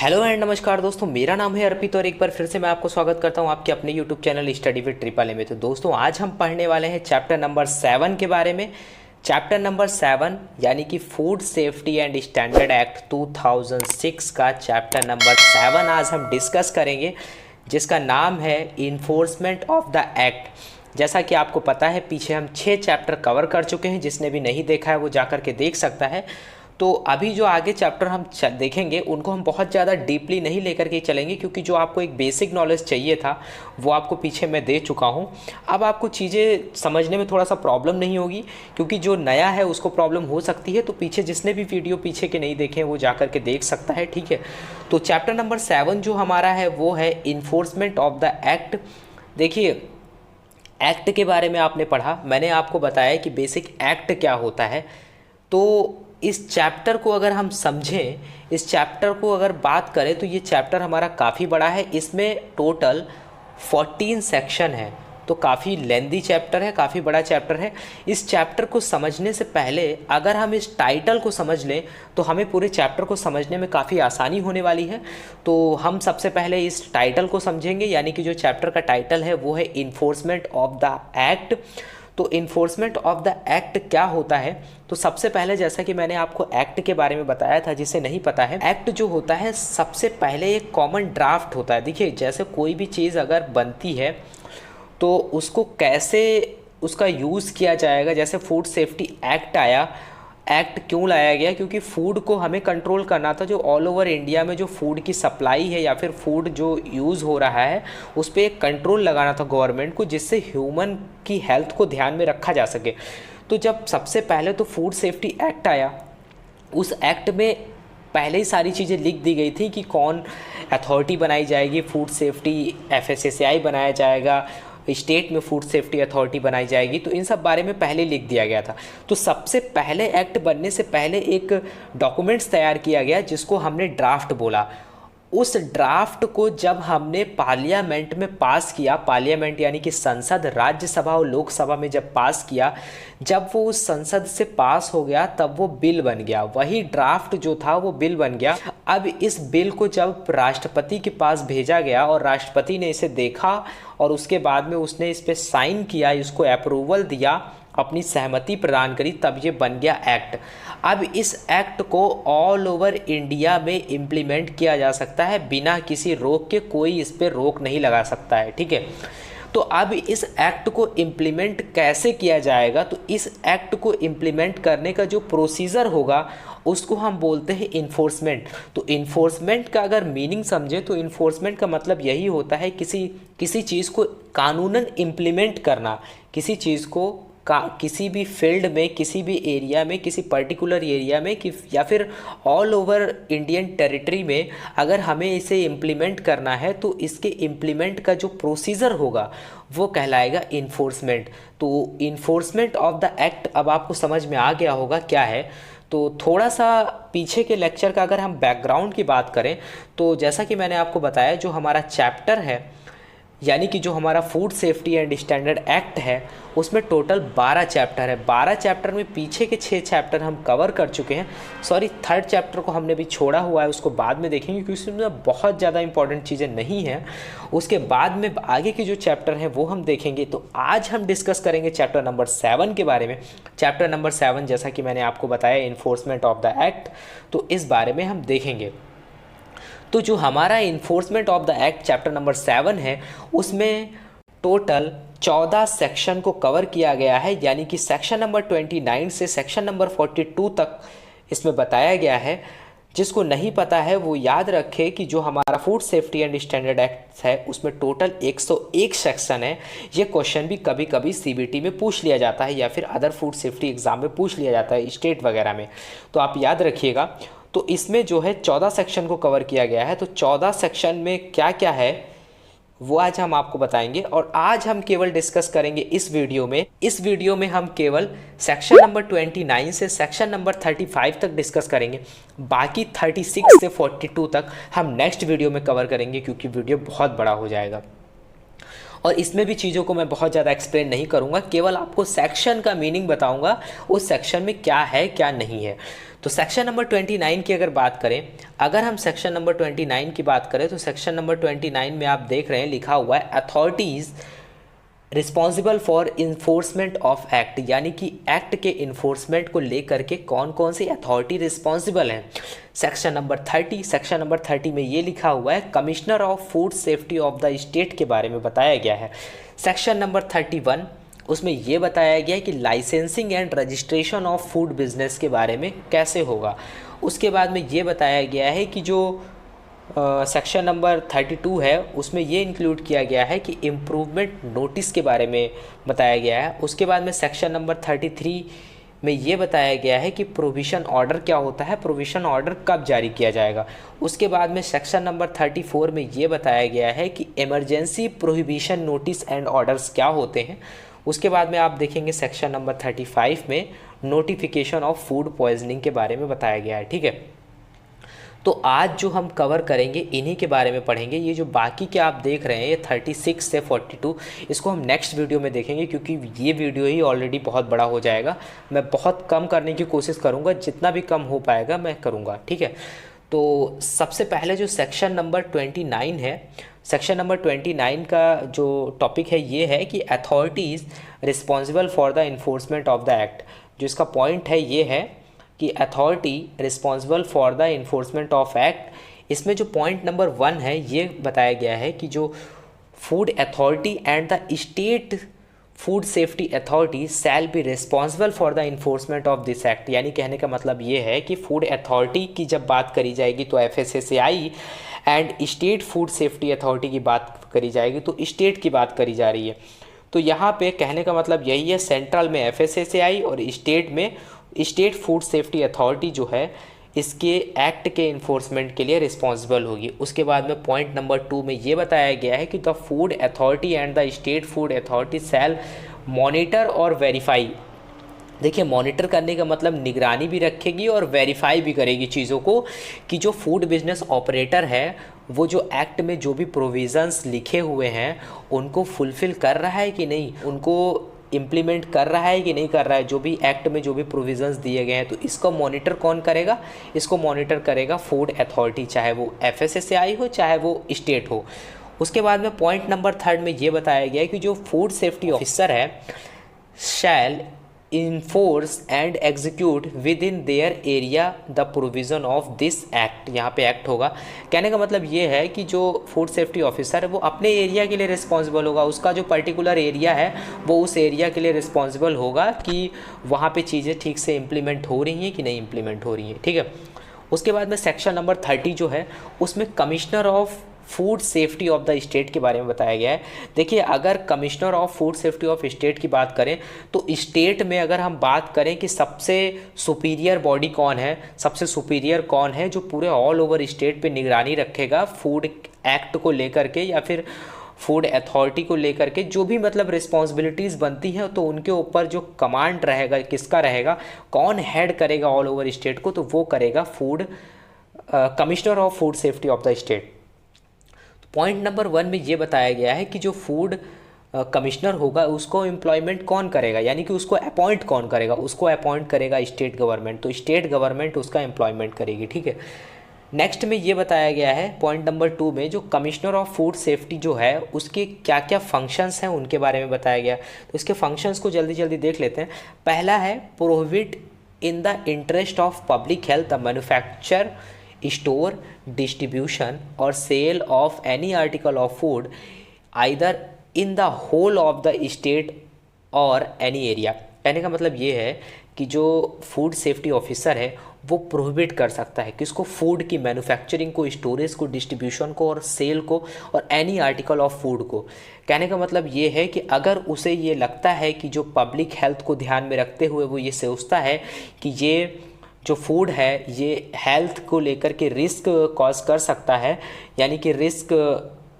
Hello and नमस्कार दोस्तों, मेरा नाम है अर्पित और एक बार फिर से मैं आपको स्वागत करता हूं आपके अपने YouTube channel study with triple A में। तो दोस्तों आज हम पढ़ने वाले हैं चैप्टर नंबर 7 के बारे में। चैप्टर नंबर 7 यानी कि food safety and standard act 2006 का चैप्टर नंबर 7 आज हम डिस्कस करेंगे, जिसका नाम है इन्फोर्समेंट ऑफ द एक्ट। जैसा कि आपको पता है पीछे हम 6 चैप्टर कवर कर चुके हैं, जिसने भी नहीं देखा है वो जा कर के देख सकता है। तो अभी जो आगे चैप्टर हम देखेंगे उनको हम बहुत ज़्यादा डीपली नहीं लेकर के चलेंगे, क्योंकि जो आपको एक बेसिक नॉलेज चाहिए था वो आपको पीछे मैं दे चुका हूँ। अब आपको चीज़ें समझने में थोड़ा सा प्रॉब्लम नहीं होगी, क्योंकि जो नया है उसको प्रॉब्लम हो सकती है। तो पीछे जिसने भी वीडियो पीछे के नहीं देखे हैं वो जा कर के देख सकता है, ठीक है। तो चैप्टर नंबर 7 जो हमारा है वो है इन्फोर्समेंट ऑफ द एक्ट। देखिए, एक्ट के बारे में आपने पढ़ा, मैंने आपको बताया कि बेसिक एक्ट क्या होता है। तो इस चैप्टर को अगर हम समझें, इस चैप्टर को अगर बात करें तो ये चैप्टर हमारा काफ़ी बड़ा है। इसमें टोटल 14 सेक्शन है, तो काफ़ी लेंदी चैप्टर है, काफ़ी बड़ा चैप्टर है। इस चैप्टर को समझने से पहले अगर हम इस टाइटल को समझ लें तो हमें पूरे चैप्टर को समझने में काफ़ी आसानी होने वाली है। तो हम सबसे पहले इस टाइटल को समझेंगे, यानी कि जो चैप्टर का टाइटल है वो है इन्फोर्समेंट ऑफ द एक्ट। तो इन्फोर्समेंट ऑफ द एक्ट क्या होता है? तो सबसे पहले जैसा कि मैंने आपको एक्ट के बारे में बताया था, जिसे नहीं पता है, एक्ट जो होता है सबसे पहले एक कॉमन ड्राफ्ट होता है। देखिए, जैसे कोई भी चीज़ अगर बनती है तो उसको कैसे उसका यूज़ किया जाएगा। जैसे फूड सेफ्टी एक्ट आया, एक्ट क्यों लाया गया? क्योंकि फूड को हमें कंट्रोल करना था। जो ऑल ओवर इंडिया में जो फूड की सप्लाई है या फिर फूड जो यूज़ हो रहा है उस पर एक कंट्रोल लगाना था गवर्नमेंट को, जिससे ह्यूमन की हेल्थ को ध्यान में रखा जा सके। तो जब सबसे पहले तो फूड सेफ्टी एक्ट आया, उस एक्ट में पहले ही सारी चीज़ें लिख दी गई थी कि कौन अथॉरिटी बनाई जाएगी, फूड सेफ्टी FSSAI बनाया जाएगा, स्टेट में फूड सेफ्टी अथॉरिटी बनाई जाएगी। तो इन सब बारे में पहले लिख दिया गया था। तो सबसे पहले एक्ट बनने से पहले एक डॉक्यूमेंट्स तैयार किया गया, जिसको हमने ड्राफ्ट बोला। उस ड्राफ्ट को जब हमने पार्लियामेंट में पास किया, पार्लियामेंट यानी कि संसद, राज्यसभा और लोकसभा में जब पास किया, जब वो उस संसद से पास हो गया तब वो बिल बन गया। वही ड्राफ्ट जो था वो बिल बन गया। अब इस बिल को जब राष्ट्रपति के पास भेजा गया और राष्ट्रपति ने इसे देखा और उसके बाद में उसने इस पर साइन किया, इसको अप्रूवल दिया, अपनी सहमति प्रदान करी, तब ये बन गया एक्ट। अब इस एक्ट को ऑल ओवर इंडिया में इम्प्लीमेंट किया जा सकता है बिना किसी रोक के, कोई इस पर रोक नहीं लगा सकता है, ठीक है। तो अब इस एक्ट को इम्प्लीमेंट कैसे किया जाएगा? तो इस एक्ट को इम्प्लीमेंट करने का जो प्रोसीजर होगा उसको हम बोलते हैं इन्फोर्समेंट। तो इन्फोर्समेंट का अगर मीनिंग समझे तो इन्फोर्समेंट का मतलब यही होता है किसी चीज़ को कानूनन इम्प्लीमेंट करना, किसी चीज़ को किसी भी फील्ड में, किसी भी एरिया में, किसी पर्टिकुलर एरिया में या फिर ऑल ओवर इंडियन टेरिटरी में अगर हमें इसे इम्प्लीमेंट करना है तो इसके इम्प्लीमेंट का जो प्रोसीजर होगा वो कहलाएगा इन्फोर्समेंट। तो इन्फोर्समेंट ऑफ द एक्ट अब आपको समझ में आ गया होगा क्या है। तो थोड़ा सा पीछे के लेक्चर का अगर हम बैकग्राउंड की बात करें तो जैसा कि मैंने आपको बताया, जो हमारा चैप्टर है यानी कि जो हमारा food safety and standard act है उसमें टोटल 12 चैप्टर है। 12 चैप्टर में पीछे के 6 चैप्टर हम कवर कर चुके हैं। सॉरी, 3rd चैप्टर को हमने भी छोड़ा हुआ है, उसको बाद में देखेंगे क्योंकि उसमें बहुत ज़्यादा इंपॉर्टेंट चीज़ें नहीं हैं। उसके बाद में आगे के जो चैप्टर हैं वो हम देखेंगे। तो आज हम डिस्कस करेंगे चैप्टर नंबर 7 के बारे में। चैप्टर नंबर 7 जैसा कि मैंने आपको बताया इन्फोर्समेंट ऑफ द एक्ट, तो इस बारे में हम देखेंगे। तो जो हमारा enforcement of the act chapter number 7 है उसमें टोटल 14 सेक्शन को कवर किया गया है, यानी कि सेक्शन नंबर 29 से सेक्शन नंबर 42 तक इसमें बताया गया है। जिसको नहीं पता है वो याद रखे कि जो हमारा food safety and standard act है उसमें टोटल 101 सेक्शन है। ये क्वेश्चन भी कभी कभी CBT में पूछ लिया जाता है या फिर अदर फूड सेफ्टी एग्जाम में पूछ लिया जाता है, स्टेट वगैरह में, तो आप याद रखिएगा। तो इसमें जो है 14 सेक्शन को कवर किया गया है। तो 14 सेक्शन में क्या क्या है वो आज हम आपको बताएंगे, और आज हम केवल डिस्कस करेंगे इस वीडियो में हम केवल सेक्शन नंबर 29 से सेक्शन नंबर 35 तक डिस्कस करेंगे। बाकी 36 से 42 तक हम नेक्स्ट वीडियो में कवर करेंगे, क्योंकि वीडियो बहुत बड़ा हो जाएगा। और इसमें भी चीज़ों को मैं बहुत ज़्यादा एक्सप्लेन नहीं करूँगा, केवल आपको सेक्शन का मीनिंग बताऊँगा, उस सेक्शन में क्या है क्या नहीं है। तो सेक्शन नंबर 29 की अगर बात करें, अगर हम सेक्शन नंबर 29 की बात करें तो सेक्शन नंबर 29 में आप देख रहे हैं लिखा हुआ है authorities responsible for enforcement of act, यानी कि एक्ट के इन्फोर्समेंट को लेकर के कौन कौन सी अथॉरिटी रिस्पॉन्सिबल हैं। सेक्शन नंबर 30 में ये लिखा हुआ है commissioner of food safety of the state के बारे में बताया गया है। सेक्शन नंबर 31 उसमें ये बताया गया है कि licensing and registration of food business के बारे में कैसे होगा। उसके बाद में ये बताया गया है कि जो सेक्शन नंबर 32 है उसमें ये इंक्लूड किया गया है कि इम्प्रूवमेंट नोटिस के बारे में बताया गया है। उसके बाद में सेक्शन नंबर 33 में ये बताया गया है कि प्रोविज़न ऑर्डर क्या होता है, प्रोविज़न ऑर्डर कब जारी किया जाएगा। उसके बाद में सेक्शन नंबर 34 में ये बताया गया है कि emergency prohibition notice and orders क्या होते हैं। उसके बाद में आप देखेंगे सेक्शन नंबर 35 में नोटिफिकेशन ऑफ फूड पॉइजनिंग के बारे में बताया गया है। ठीक है, तो आज जो हम कवर करेंगे इन्हीं के बारे में पढ़ेंगे। ये जो बाकी के आप देख रहे हैं ये 36 से 42 इसको हम नेक्स्ट वीडियो में देखेंगे, क्योंकि ये वीडियो ही ऑलरेडी बहुत बड़ा हो जाएगा। मैं बहुत कम करने की कोशिश करूँगा, जितना भी कम हो पाएगा मैं करूँगा। ठीक है, तो सबसे पहले जो सेक्शन नंबर 29 है, सेक्शन नंबर 29 का जो टॉपिक है ये है कि authorities responsible for the enforcement of the act. जो इसका पॉइंट है ये है कि authority responsible for the enforcement of act. इसमें जो पॉइंट नंबर 1 है ये बताया गया है कि जो food authority and the state food safety authority shall be responsible for the enforcement of this act. यानी कहने का मतलब ये है कि फूड अथॉरिटी की जब बात करी जाएगी तो FSSAI and state food safety authority की बात करी जाएगी तो स्टेट की बात करी जा रही है। तो यहाँ पे कहने का मतलब यही है, सेंट्रल में FSSAI और स्टेट में स्टेट फूड सेफ्टी अथॉरिटी जो है इसके एक्ट के इन्फोर्समेंट के लिए रिस्पॉन्सिबल होगी। उसके बाद में पॉइंट नंबर 2 में ये बताया गया है कि the food authority and the state food authority shell monitor और वेरीफाई। देखिए, मॉनिटर करने का मतलब निगरानी भी रखेगी और वेरीफाई भी करेगी चीज़ों को कि जो फूड बिजनेस ऑपरेटर है वो जो एक्ट में जो भी प्रोविज़न्स लिखे हुए हैं उनको फुलफ़िल कर रहा है कि नहीं, उनको इम्प्लीमेंट कर रहा है कि नहीं कर रहा है, जो भी एक्ट में जो भी प्रोविज़न्स दिए गए हैं। तो इसको मॉनिटर कौन करेगा, इसको मॉनिटर करेगा फूड अथॉरिटी, चाहे वो FSSAI हो चाहे वो स्टेट हो। उसके बाद में पॉइंट नंबर 3 में ये बताया गया है कि जो फूड सेफ्टी ऑफिसर है shall enforce and execute within their area the provision of this act. यहाँ पे एक्ट होगा। कहने का मतलब ये है कि जो फूड सेफ्टी ऑफिसर है वो अपने एरिया के लिए रिस्पॉन्सिबल होगा, उसका जो पर्टिकुलर एरिया है वो उस एरिया के लिए रिस्पॉन्सिबल होगा कि वहाँ पे चीज़ें ठीक से इम्प्लीमेंट हो रही हैं कि नहीं इम्प्लीमेंट हो रही हैं। ठीक है, उसके बाद में सेक्शन नंबर 30 जो है उसमें commissioner of food safety of the state के बारे में बताया गया है। देखिए, अगर commissioner of food safety of state की बात करें तो स्टेट में अगर हम बात करें कि सबसे सुपीरियर बॉडी कौन है, सबसे सुपीरियर कौन है जो पूरे ऑल ओवर स्टेट पे निगरानी रखेगा फूड एक्ट को लेकर के या फिर फूड अथॉरिटी को लेकर के, जो भी मतलब रिस्पॉन्सिबिलिटीज़ बनती हैं तो उनके ऊपर जो कमांड रहेगा किसका रहेगा, कौन हेड करेगा ऑल ओवर स्टेट को, तो वो करेगा food commissioner of food safety of the state. Point number 1 में ये बताया गया है कि जो फूड कमिश्नर होगा उसको एम्प्लॉयमेंट कौन करेगा, यानी कि उसको अपॉइंट कौन करेगा, उसको अपॉइंट करेगा स्टेट गवर्नमेंट, तो स्टेट गवर्नमेंट उसका एम्प्लॉयमेंट करेगी। ठीक है, नेक्स्ट में ये बताया गया है पॉइंट नंबर 2 में जो कमिश्नर ऑफ फूड सेफ्टी जो है उसके क्या क्या फंक्शंस हैं उनके बारे में बताया गया। तो इसके फंक्शंस को जल्दी जल्दी देख लेते हैं। पहला है prohibit in the interest of public health the manufacture store distribution और sale of any article of food either in the whole of the state और एनी एरिया। कहने का मतलब ये है कि जो फूड सेफ्टी ऑफिसर है वो प्रोहिबिट कर सकता है किसको, फूड की मैन्युफैक्चरिंग को, स्टोरेज को, डिस्ट्रीब्यूशन को और सेल को और एनी आर्टिकल ऑफ फूड को। कहने का मतलब ये है कि अगर उसे ये लगता है कि जो पब्लिक हेल्थ को ध्यान में रखते हुए वो ये सोचता है कि ये जो फूड है ये हेल्थ को लेकर के रिस्क कॉज कर सकता है, यानी कि रिस्क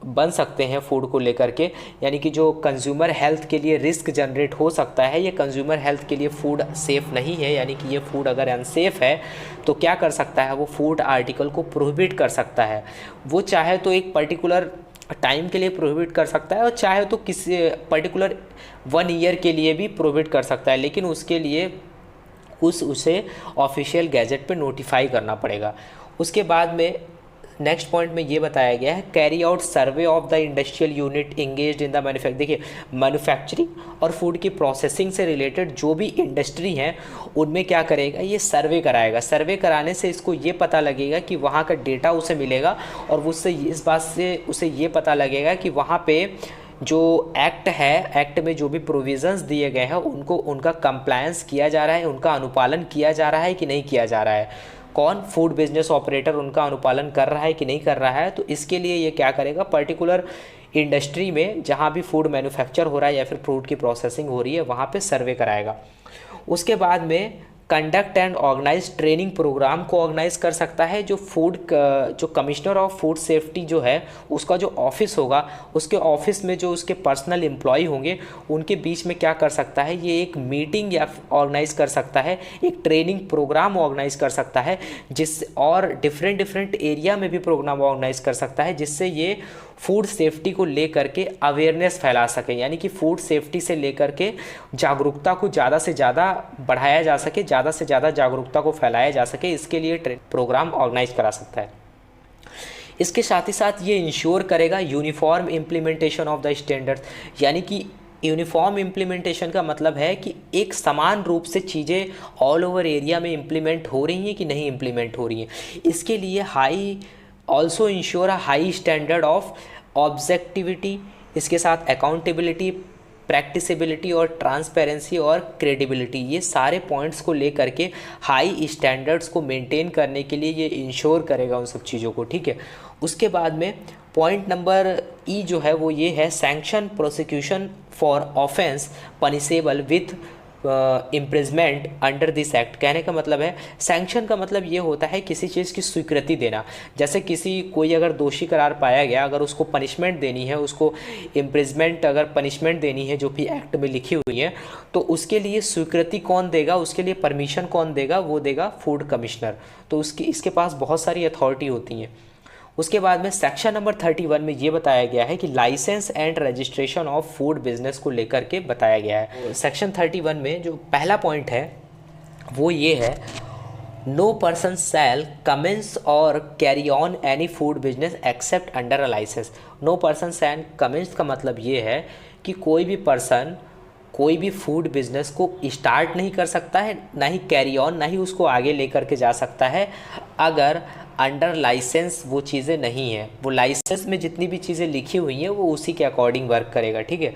बन सकते हैं फूड को लेकर के, यानी कि जो कंज्यूमर हेल्थ के लिए रिस्क जनरेट हो सकता है, ये कंज्यूमर हेल्थ के लिए फूड सेफ़ नहीं है, यानी कि ये फूड अगर अनसेफ है तो क्या कर सकता है वो फूड आर्टिकल को प्रोहिबिट कर सकता है। वो चाहे तो एक पर्टिकुलर टाइम के लिए प्रोहिबिट कर सकता है, और चाहे तो किसी पर्टिकुलर 1 ईयर के लिए भी प्रोहिबिट कर सकता है, लेकिन उसके लिए उसे ऑफिशियल गैजेट पे नोटिफाई करना पड़ेगा। उसके बाद में नेक्स्ट पॉइंट में ये बताया गया है, carry out survey of the industrial unit engaged in the manufacturing. देखिए, मैन्युफैक्चरिंग और फूड की प्रोसेसिंग से रिलेटेड जो भी इंडस्ट्री हैं उनमें क्या करेगा, ये सर्वे कराएगा। सर्वे कराने से इसको ये पता लगेगा कि वहाँ का डेटा उसे मिलेगा, और उससे इस बात से उसे ये पता लगेगा कि वहाँ पे जो एक्ट है, एक्ट में जो भी प्रोविज़न्स दिए गए हैं उनका कंप्लायंस किया जा रहा है, उनका अनुपालन किया जा रहा है कि नहीं किया जा रहा है। कौन, फूड बिजनेस ऑपरेटर उनका अनुपालन कर रहा है कि नहीं कर रहा है। तो इसके लिए ये क्या करेगा, पर्टिकुलर इंडस्ट्री में जहाँ भी फूड मैन्युफैक्चर हो रहा है या फिर फूड की प्रोसेसिंग हो रही है वहाँ पे सर्वे कराएगा। उसके बाद में conduct and organise training programme को ऑर्गेनाइज कर सकता है। जो कमिश्नर ऑफ फूड सेफ्टी जो है उसका जो ऑफिस होगा, उसके ऑफिस में जो उसके पर्सनल एम्प्लॉय होंगे उनके बीच में क्या कर सकता है, ये एक मीटिंग या ऑर्गेनाइज कर सकता है, एक ट्रेनिंग प्रोग्राम ऑर्गेनाइज कर सकता है, और डिफरेंट एरिया में भी प्रोग्राम ऑर्गेनाइज कर सकता है, जिससे ये फूड सेफ्टी को लेकर के अवेयरनेस फैला सके, यानी कि फूड सेफ्टी से लेकर के जागरूकता को ज़्यादा से ज़्यादा बढ़ाया जा सके, ज़्यादा से ज़्यादा जागरूकता को फैलाया जा सके। इसके लिए प्रोग्राम ऑर्गेनाइज करा सकता है। इसके साथ ही साथ ये इंश्योर करेगा uniform implementation of the standards, यानी कि यूनिफॉर्म इम्प्लीमेंटेशन का मतलब है कि एक समान रूप से चीज़ें ऑल ओवर एरिया में इम्प्लीमेंट हो रही हैं कि नहीं इम्प्लीमेंट हो रही हैं। इसके लिए also ensure a high standard of objectivity, इसके साथ अकाउंटेबिलिटी, प्रैक्टिसिबिलिटी और ट्रांसपेरेंसी और क्रेडिबिलिटी, ये सारे पॉइंट्स को लेकर के हाई स्टैंडर्ड्स को मेंटेन करने के लिए ये इंश्योर करेगा उन सब चीज़ों को, ठीक है। उसके बाद में पॉइंट नंबर ई जो है वो ये है, sanction prosecution for offence punishable with imprisonment under this act. कहने का मतलब है, सैंक्शन का मतलब ये होता है किसी चीज़ की स्वीकृति देना। जैसे कोई अगर दोषी करार पाया गया, अगर उसको पनिशमेंट देनी है, उसको इम्प्रिजमेंट अगर पनिशमेंट देनी है जो भी एक्ट में लिखी हुई है, तो उसके लिए स्वीकृति कौन देगा, उसके लिए परमिशन कौन देगा, वो देगा फूड कमिश्नर। तो इसके पास बहुत सारी अथॉरिटी होती हैं। उसके बाद में सेक्शन नंबर 31 में ये बताया गया है कि licence and registration of food business को लेकर के बताया गया है। सेक्शन 31 में जो पहला पॉइंट है वो ये है, नो पर्सन शैल कमेंस और carry on any food business except under a licence. No person shall commence का मतलब ये है कि कोई भी पर्सन कोई भी फूड बिजनेस को स्टार्ट नहीं कर सकता है, ना ही कैरी ऑन, ना ही उसको आगे लेकर के जा सकता है अगर अंडर लाइसेंस वो चीज़ें नहीं है। वो लाइसेंस में जितनी भी चीज़ें लिखी हुई हैं वो उसी के अकॉर्डिंग वर्क करेगा, ठीक है।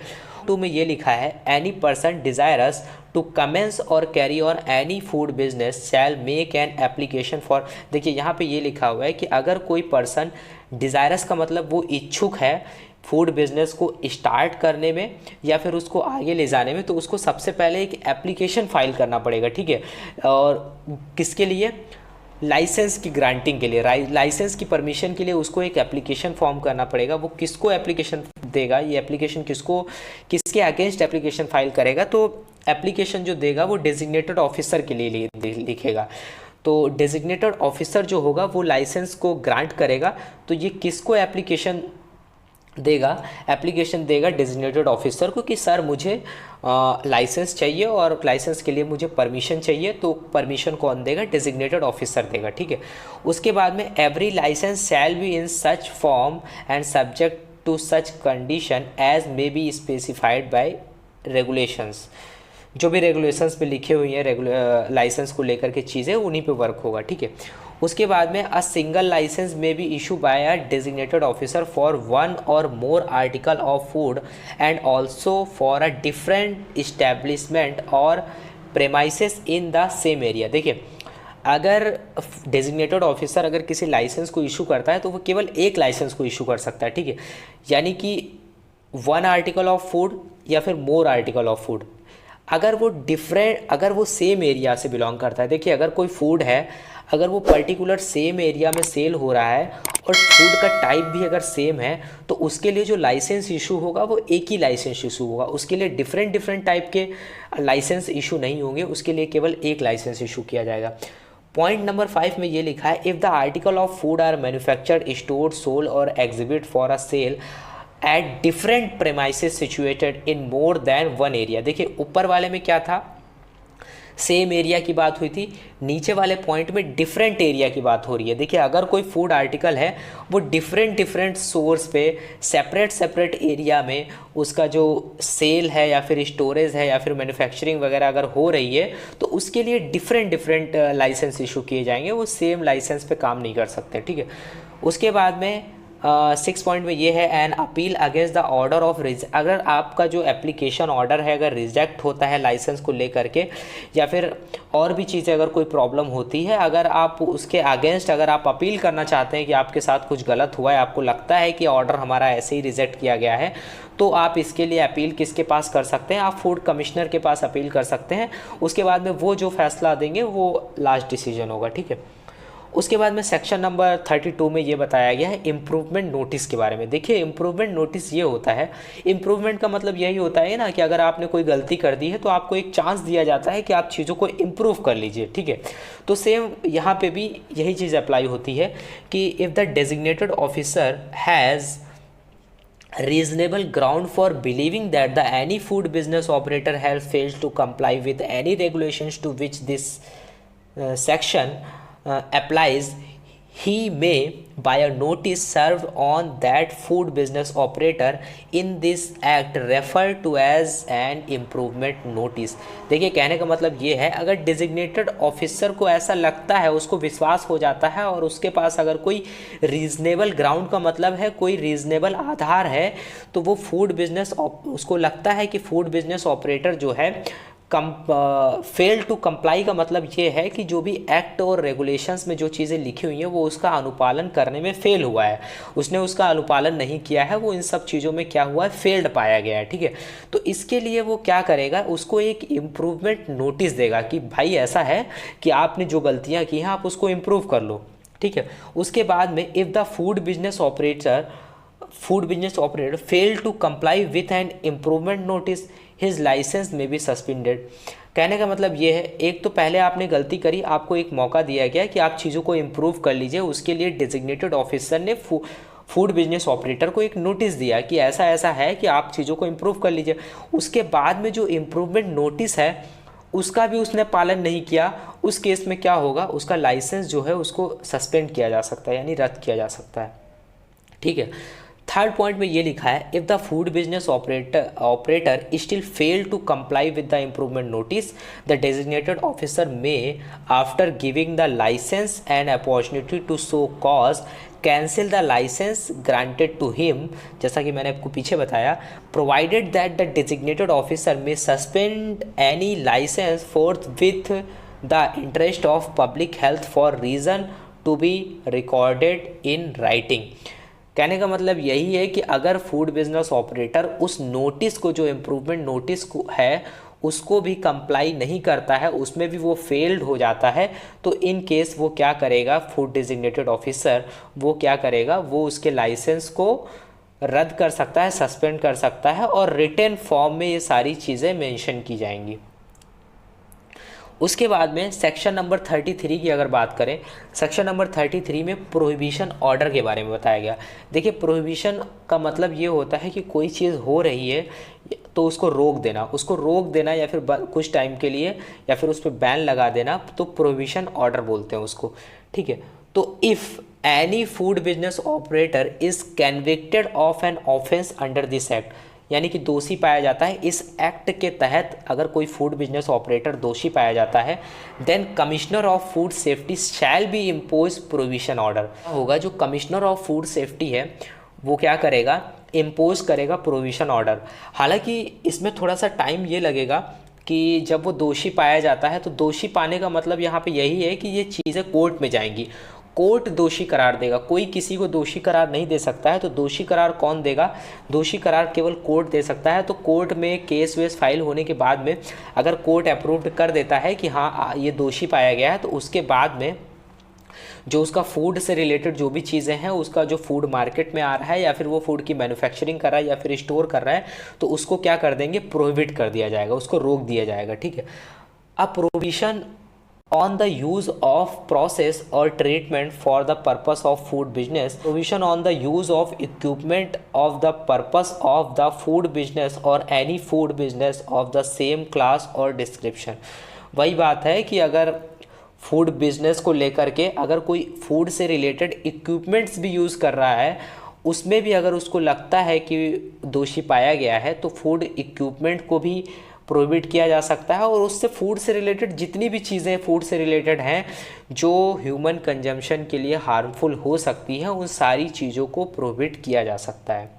टू में ये लिखा है, any person desirous to commence और carry on any food business shall make an application for. देखिए यहाँ पे ये लिखा हुआ है कि अगर कोई पर्सन, डिज़ायरस का मतलब वो इच्छुक है फूड बिजनेस को स्टार्ट करने में या फिर उसको आगे ले जाने में, तो उसको सबसे पहले एक एप्लीकेशन फाइल करना पड़ेगा, ठीक है। और किसके लिए, लाइसेंस की ग्रांटिंग के लिए, लाइसेंस की परमिशन के लिए उसको एक एप्लीकेशन फॉर्म करना पड़ेगा। वो किसको एप्लीकेशन देगा, ये एप्लीकेशन किसके अगेंस्ट एप्लीकेशन फाइल करेगा, तो एप्लीकेशन जो देगा वो डेजिग्नेटेड ऑफिसर के लिए लिखेगा। तो डेजिग्नेटेड ऑफिसर जो होगा वो लाइसेंस को ग्रांट करेगा। तो ये किसको एप्लीकेशन देगा डेजिग्नेटेड ऑफिसर को कि सर मुझे लाइसेंस चाहिए और लाइसेंस के लिए मुझे परमिशन चाहिए। तो परमिशन कौन देगा, डेजिग्नेटेड ऑफिसर देगा, ठीक है। उसके बाद में every licence shall be in such form and subject to such condition as may be specified by regulations. जो भी रेगुलेशंस में लिखे हुई हैं लाइसेंस को लेकर के चीज़ें, उन्हीं पे वर्क होगा, ठीक है। उसके बाद में a single licence may be issue by a designated officer for one और more article of food and also for a different establishment और premises in the same area. देखिए, अगर डेजिग्नेटेड ऑफिसर अगर किसी लाइसेंस को इशू करता है तो वो केवल एक लाइसेंस को इशू कर सकता है, ठीक है। यानी कि वन आर्टिकल ऑफ फूड या फिर मोर आर्टिकल ऑफ फूड। अगर वो सेम एरिया से बिलोंग करता है, देखिए अगर कोई फूड है, अगर वो पर्टिकुलर सेम एरिया में सेल हो रहा है और फूड का टाइप भी अगर सेम है, तो उसके लिए जो लाइसेंस इशू होगा वो एक ही लाइसेंस इशू होगा। उसके लिए डिफरेंट टाइप के लाइसेंस इशू नहीं होंगे, उसके लिए केवल एक लाइसेंस इशू किया जाएगा। पॉइंट नंबर 5 में ये लिखा है, if the article of food are manufactured, stored, sold और exhibit for a sale at different premises situated in more than one area. देखिए ऊपर वाले में क्या था, सेम एरिया की बात हुई थी, नीचे वाले पॉइंट में डिफरेंट एरिया की बात हो रही है। देखिए अगर कोई फूड आर्टिकल है वो डिफरेंट सोर्स पे सेपरेट एरिया में उसका जो सेल है या फिर स्टोरेज है या फिर मैन्युफैक्चरिंग वगैरह अगर हो रही है तो उसके लिए डिफरेंट लाइसेंस इशू किए जाएंगे, वो सेम लाइसेंस पे काम नहीं कर सकते। ठीक है, उसके बाद में 6 पॉइंट में ये है, an appeal against the order of अगर आपका जो एप्लीकेशन ऑर्डर है अगर रिजेक्ट होता है लाइसेंस को लेकर के या फिर और भी चीज़ें अगर कोई प्रॉब्लम होती है, अगर आप उसके अगेंस्ट अगर आप अपील करना चाहते हैं कि आपके साथ कुछ गलत हुआ है, आपको लगता है कि ऑर्डर हमारा ऐसे ही रिजेक्ट किया गया है, तो आप इसके लिए अपील किसके पास कर सकते हैं, आप फूड कमिश्नर के पास अपील कर सकते हैं। उसके बाद में वो जो फैसला देंगे वो लास्ट डिसीजन होगा। ठीक है, उसके बाद में सेक्शन नंबर 32 में ये बताया गया है इम्प्रूवमेंट नोटिस के बारे में। देखिए इम्प्रूवमेंट नोटिस ये होता है, इम्प्रूवमेंट का मतलब यही होता है ना कि अगर आपने कोई गलती कर दी है तो आपको एक चांस दिया जाता है कि आप चीज़ों को इम्प्रूव कर लीजिए। ठीक है, तो सेम यहाँ पे भी यही चीज़ अप्लाई होती है कि if the designated officer has reasonable ground for believing that the any food business operator has failed to comply with any regulations to which this section applies, he may by a notice served on that food business operator in this act refer to as an improvement notice। देखिए कहने का मतलब ये है, अगर designated officer को ऐसा लगता है, उसको विश्वास हो जाता है और उसके पास अगर कोई रीजनेबल ग्राउंड का मतलब है कोई रीजनेबल आधार है, तो वो फूड बिजनेस उसको लगता है कि फूड बिजनेस ऑपरेटर जो है फेल टू कंप्लाई का मतलब ये है कि जो भी एक्ट और रेगुलेशंस में जो चीज़ें लिखी हुई हैं वो उसका अनुपालन करने में फेल हुआ है, उसने उसका अनुपालन नहीं किया है, वो इन सब चीज़ों में क्या हुआ है, फेल्ड पाया गया है। ठीक है, तो इसके लिए वो क्या करेगा, उसको एक इम्प्रूवमेंट नोटिस देगा कि भाई ऐसा है कि आपने जो गलतियाँ की हैं आप उसको इम्प्रूव कर लो। ठीक है, उसके बाद में if the food business operator fail to comply with an improvement notice, his licence में भी सस्पेंडेड। कहने का मतलब ये है, एक तो पहले आपने गलती करी, आपको एक मौका दिया गया कि आप चीज़ों को इम्प्रूव कर लीजिए, उसके लिए डेजिग्नेटेड ऑफिसर ने फूड बिजनेस ऑपरेटर को एक नोटिस दिया कि ऐसा ऐसा है कि आप चीज़ों को इम्प्रूव कर लीजिए। उसके बाद में जो इम्प्रूवमेंट नोटिस है उसका भी उसने पालन नहीं किया, उस केस में क्या होगा, उसका लाइसेंस जो है उसको सस्पेंड किया जा सकता है, यानी रद्द किया जा सकता है। ठीक है, थर्ड पॉइंट में ये लिखा है, if the food business operator still fail to comply with the improvement notice, the designated officer may after giving the licence and opportunity to show cause cancel the licence granted to him, जैसा कि मैंने आपको पीछे बताया, provided that the designated officer may suspend any licence forthwith the interest of public health for reason to be recorded in writing. कहने का मतलब यही है कि अगर फूड बिजनेस ऑपरेटर उस नोटिस को, जो इम्प्रूवमेंट नोटिस को है, उसको भी कंप्लाई नहीं करता है, उसमें भी वो फेल्ड हो जाता है, तो इन केस वो क्या करेगा, फूड डेजिग्नेटेड ऑफिसर वो क्या करेगा, वो उसके लाइसेंस को रद्द कर सकता है, सस्पेंड कर सकता है, और रिटन फॉर्म में ये सारी चीज़ें मेंशन की जाएंगी। उसके बाद में सेक्शन नंबर 33 की अगर बात करें, सेक्शन नंबर 33 में प्रोहिबिशन ऑर्डर के बारे में बताया गया। देखिए प्रोहिबिशन का मतलब ये होता है कि कोई चीज़ हो रही है तो उसको रोक देना या फिर कुछ टाइम के लिए या फिर उस पर बैन लगा देना, तो प्रोहिबिशन ऑर्डर बोलते हैं उसको। ठीक है, तो if any food business operator is convicted of an offence under this act, यानी कि दोषी पाया जाता है इस एक्ट के तहत, अगर कोई फूड बिजनेस ऑपरेटर दोषी पाया जाता है, then commissioner of food safety shall be impose provision order होगा। जो कमिश्नर ऑफ फूड सेफ्टी है वो क्या करेगा, इम्पोज करेगा प्रोविजन ऑर्डर। हालांकि इसमें थोड़ा सा टाइम ये लगेगा कि जब वो दोषी पाया जाता है, तो दोषी पाने का मतलब यहाँ पे यही है कि ये चीज़ें कोर्ट में जाएंगी, कोर्ट दोषी करार देगा, कोई किसी को दोषी करार नहीं दे सकता है। तो दोषी करार कौन देगा, दोषी करार केवल कोर्ट दे सकता है। तो कोर्ट में केस वेस फाइल होने के बाद में अगर कोर्ट अप्रूव्ड कर देता है कि हाँ ये दोषी पाया गया है, तो उसके बाद में जो उसका फूड से रिलेटेड जो भी चीज़ें हैं, उसका जो फूड मार्केट में आ रहा है या फिर वो फूड की मैन्युफैक्चरिंग कर रहा है या फिर स्टोर कर रहा है, तो उसको क्या कर देंगे, प्रोहिबिट कर दिया जाएगा, उसको रोक दिया जाएगा। ठीक है, अब prohibition on the use of process or treatment for the purpose of food business, provision on the use of equipment of the purpose of the food business or any food business of the same class or description। वही बात है कि अगर food business को लेकर के अगर कोई फूड से रिलेटेड इक्विपमेंट्स भी यूज़ कर रहा है, उसमें भी अगर उसको लगता है कि दोषी पाया गया है तो फूड इक्विपमेंट को भी प्रोहिबिट किया जा सकता है, और उससे फूड से रिलेटेड जितनी भी चीज़ें फूड से रिलेटेड हैं जो ह्यूमन कंजम्पशन के लिए हार्मफुल हो सकती हैं, उन सारी चीज़ों को प्रोहिबिट किया जा सकता है।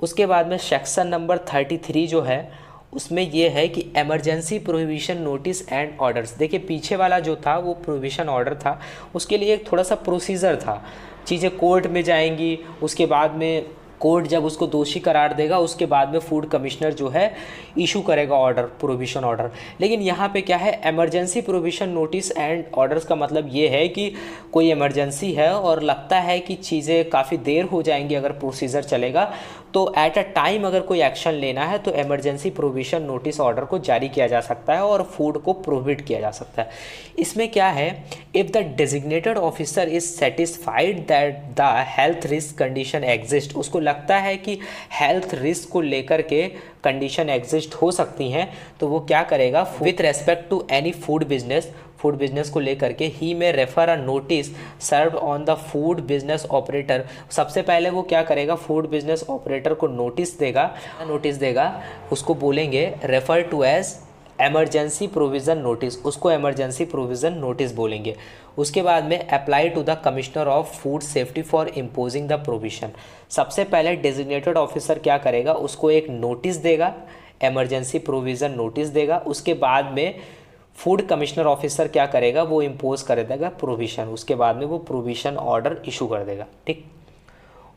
उसके बाद में सेक्शन नंबर 33 जो है उसमें ये है कि emergency prohibition notice and orders. देखिए पीछे वाला जो था वो प्रोहिबिशन ऑर्डर था, उसके लिए एक थोड़ा सा प्रोसीजर था, चीज़ें कोर्ट में जाएंगी, उसके बाद में कोर्ट जब उसको दोषी करार देगा उसके बाद में फूड कमिश्नर जो है इशू करेगा ऑर्डर, प्रोहिबिशन ऑर्डर। लेकिन यहाँ पे क्या है, emergency prohibition notice and orders का मतलब ये है कि कोई इमरजेंसी है और लगता है कि चीज़ें काफ़ी देर हो जाएंगी अगर प्रोसीजर चलेगा, तो एट अ टाइम अगर कोई एक्शन लेना है तो इमरजेंसी प्रोहिबिशन नोटिस ऑर्डर को जारी किया जा सकता है और फूड को प्रोहिबिट किया जा सकता है। इसमें क्या है, if the designated officer is satisfied that the health risk condition exist, उसको लगता है कि हेल्थ रिस्क को लेकर के कंडीशन एग्जिस्ट हो सकती हैं, तो वो क्या करेगा, with respect to any food business को लेकर के ही में refer a notice serve on the food business operator. सबसे पहले वो क्या करेगा, फूड बिजनेस ऑपरेटर को नोटिस देगा, उसको बोलेंगे refer to as emergency provision notice, उसको एमरजेंसी प्रोविज़न नोटिस बोलेंगे। उसके बाद में apply to the commissioner of food safety for imposing the provision. सबसे पहले डेजिग्नेटेड ऑफिसर क्या करेगा, उसको एक नोटिस देगा, एमरजेंसी प्रोविज़न नोटिस देगा। उसके बाद में फूड कमिश्नर ऑफिसर क्या करेगा, वो इम्पोज कर देगा प्रोविज़न, उसके बाद में वो प्रोविज़न ऑर्डर इशू कर देगा। ठीक,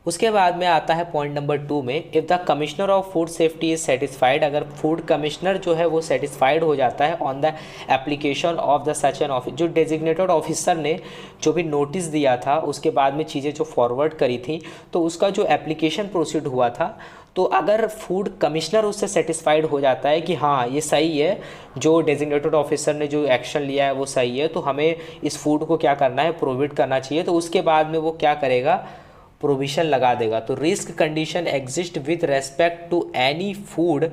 उसके बाद में आता है पॉइंट नंबर 2 में, if the commissioner of food safety is satisfied, अगर फूड कमिश्नर जो है वो सेटिस्फाइड हो जाता है on the application of the such an office, जो डेजिग्नेटेड ऑफिसर ने जो भी नोटिस दिया था उसके बाद में चीज़ें जो फॉरवर्ड करी थी, तो उसका जो एप्लीकेशन प्रोसीड हुआ था, तो अगर फूड कमिश्नर उससे सेटिस्फाइड हो जाता है कि हाँ ये सही है, जो डेजिग्नेटेड ऑफिसर ने जो एक्शन लिया है वो सही है, तो हमें इस फूड को क्या करना है, प्रोहिबिट करना चाहिए, तो उसके बाद में वो क्या करेगा, प्रोविशन लगा देगा। तो risk condition exist with respect to any food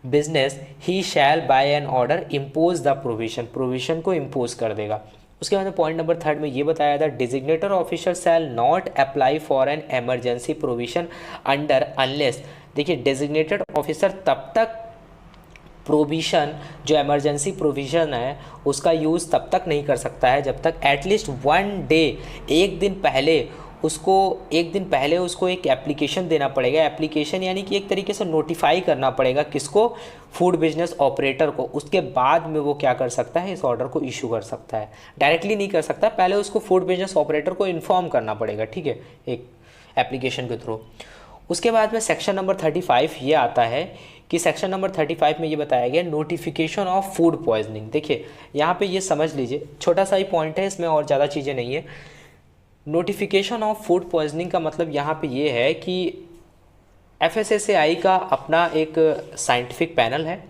business, he shall by an order impose the provision को इम्पोज कर देगा। उसके बाद पॉइंट नंबर 3 में ये बताया था, designated officer shall not apply for an emergency provision under unless. देखिए डेजिग्नेटेड ऑफिसर तब तक प्रोविशन, जो एमरजेंसी प्रोविज़न है उसका यूज़ तब तक नहीं कर सकता है जब तक एटलीस्ट 1 डे, एक दिन पहले उसको एक एप्लीकेशन देना पड़ेगा। एप्लीकेशन यानी कि एक तरीके से नोटिफाई करना पड़ेगा किसको, फूड बिजनेस ऑपरेटर को। उसके बाद में वो क्या कर सकता है, इस ऑर्डर को इशू कर सकता है। डायरेक्टली नहीं कर सकता, पहले उसको फूड बिजनेस ऑपरेटर को इन्फॉर्म करना पड़ेगा, ठीक है, एक एप्लीकेशन के थ्रू। उसके बाद में सेक्शन नंबर 35 ये आता है कि सेक्शन नंबर 35 में ये बताया गया नोटिफिकेशन ऑफ फूड पॉइजनिंग। देखिए यहाँ पे ये समझ लीजिए, छोटा सा ही पॉइंट है, इसमें और ज़्यादा चीज़ें नहीं है। नोटिफिकेशन ऑफ फूड पॉइजनिंग का मतलब यहाँ पे ये है कि FSSAI का अपना एक साइंटिफिक पैनल है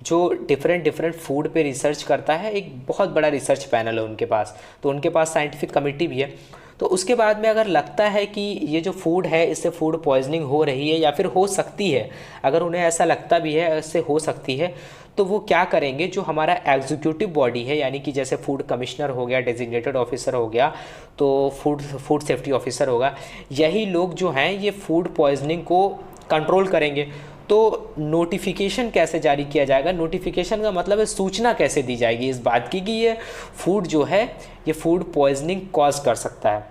जो डिफरेंट फूड पे रिसर्च करता है, एक बहुत बड़ा रिसर्च पैनल है उनके पास, तो उनके पास साइंटिफिक कमेटी भी है। तो उसके बाद में अगर लगता है कि ये जो फूड है इससे फूड पॉइजनिंग हो रही है या फिर हो सकती है, अगर उन्हें ऐसा लगता भी है इससे हो सकती है, तो वो क्या करेंगे, जो हमारा एग्जीक्यूटिव बॉडी है, यानी कि जैसे फूड कमिश्नर हो गया, डेजिग्नेटेड ऑफिसर हो गया, तो फूड सेफ्टी ऑफिसर होगा, यही लोग जो हैं ये फूड पॉइजनिंग को कंट्रोल करेंगे। तो नोटिफिकेशन कैसे जारी किया जाएगा, नोटिफिकेशन का मतलब है सूचना कैसे दी जाएगी इस बात की कि ये फूड जो है ये फूड पॉइजनिंग कॉज कर सकता है,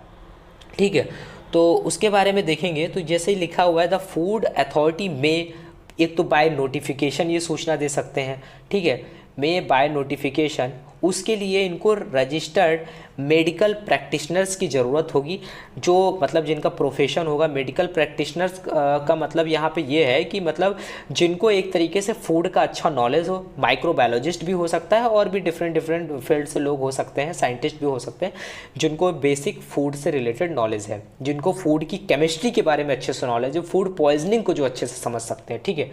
ठीक है। तो उसके बारे में देखेंगे तो जैसे ही लिखा हुआ है, द फूड अथॉरिटी में, एक तो बाय नोटिफिकेशन ये सूचना दे सकते हैं, ठीक है, में बाय नोटिफिकेशन, उसके लिए इनको रजिस्टर्ड मेडिकल प्रैक्टिशनर्स की ज़रूरत होगी, जो मतलब जिनका प्रोफेशन होगा। मेडिकल प्रैक्टिशनर्स का मतलब यहाँ पे ये है कि मतलब जिनको एक तरीके से फूड का अच्छा नॉलेज हो, माइक्रोबायोलॉजिस्ट भी हो सकता है और भी डिफरेंट फील्ड से लोग हो सकते हैं, साइंटिस्ट भी हो सकते हैं, जिनको बेसिक फूड से रिलेटेड नॉलेज है, जिनको फूड की केमिस्ट्री के बारे में अच्छे से नॉलेज है, फूड पॉइजनिंग को जो अच्छे से समझ सकते हैं, ठीक है।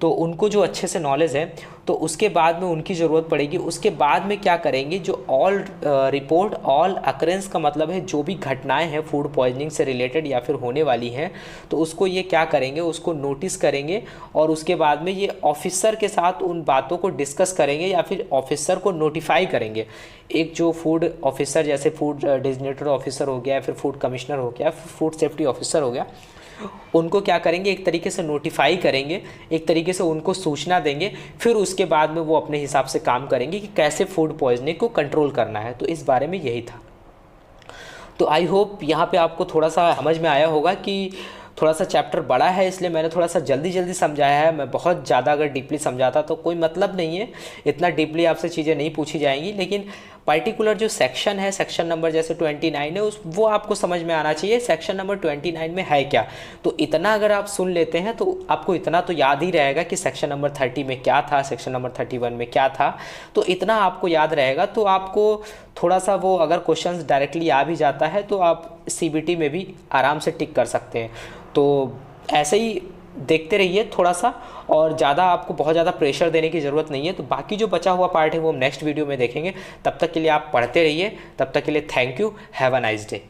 तो उनको जो अच्छे से नॉलेज है, तो उसके बाद में उनकी ज़रूरत पड़ेगी। उसके बाद में क्या करेंगे, जो ऑल रिपोर्ट ऑल अकरेंस का मतलब है जो भी घटनाएं हैं फूड पॉइजनिंग से रिलेटेड या फिर होने वाली हैं, तो उसको ये क्या करेंगे, उसको नोटिस करेंगे और उसके बाद में ये ऑफिसर के साथ उन बातों को डिस्कस करेंगे या फिर ऑफिसर को नोटिफाई करेंगे। एक जो फूड ऑफिसर, जैसे फूड डेजिग्नेटेड ऑफिसर हो गया या फिर फूड कमिश्नर हो गया, फूड सेफ्टी ऑफिसर हो गया, उनको क्या करेंगे, एक तरीके से नोटिफाई करेंगे, एक तरीके से उनको सूचना देंगे। फिर उसके बाद में वो अपने हिसाब से काम करेंगे कि कैसे फूड पॉइजनिंग को कंट्रोल करना है। तो इस बारे में यही था। तो आई होप यहाँ पे आपको थोड़ा सा समझ में आया होगा कि थोड़ा सा चैप्टर बड़ा है, इसलिए मैंने थोड़ा सा जल्दी समझाया है। मैं बहुत ज़्यादा अगर डीपली समझाता तो कोई मतलब नहीं है, इतना डीपली आपसे चीज़ें नहीं पूछी जाएंगी। लेकिन पर्टिकुलर जो सेक्शन है, सेक्शन नंबर जैसे 29 है, वो आपको समझ में आना चाहिए सेक्शन नंबर 29 में है क्या। तो इतना अगर आप सुन लेते हैं तो आपको इतना तो याद ही रहेगा कि सेक्शन नंबर 30 में क्या था, सेक्शन नंबर 31 में क्या था। तो इतना आपको याद रहेगा, तो आपको थोड़ा सा वो अगर क्वेश्चंस डायरेक्टली आ भी जाता है तो आप CBT में भी आराम से टिक कर सकते हैं। तो ऐसे ही देखते रहिए थोड़ा सा, और ज़्यादा आपको बहुत ज़्यादा प्रेशर देने की ज़रूरत नहीं है। तो बाकी जो बचा हुआ पार्ट है वो हम नेक्स्ट वीडियो में देखेंगे। तब तक के लिए आप पढ़ते रहिए। तब तक के लिए thank you, have a nice day.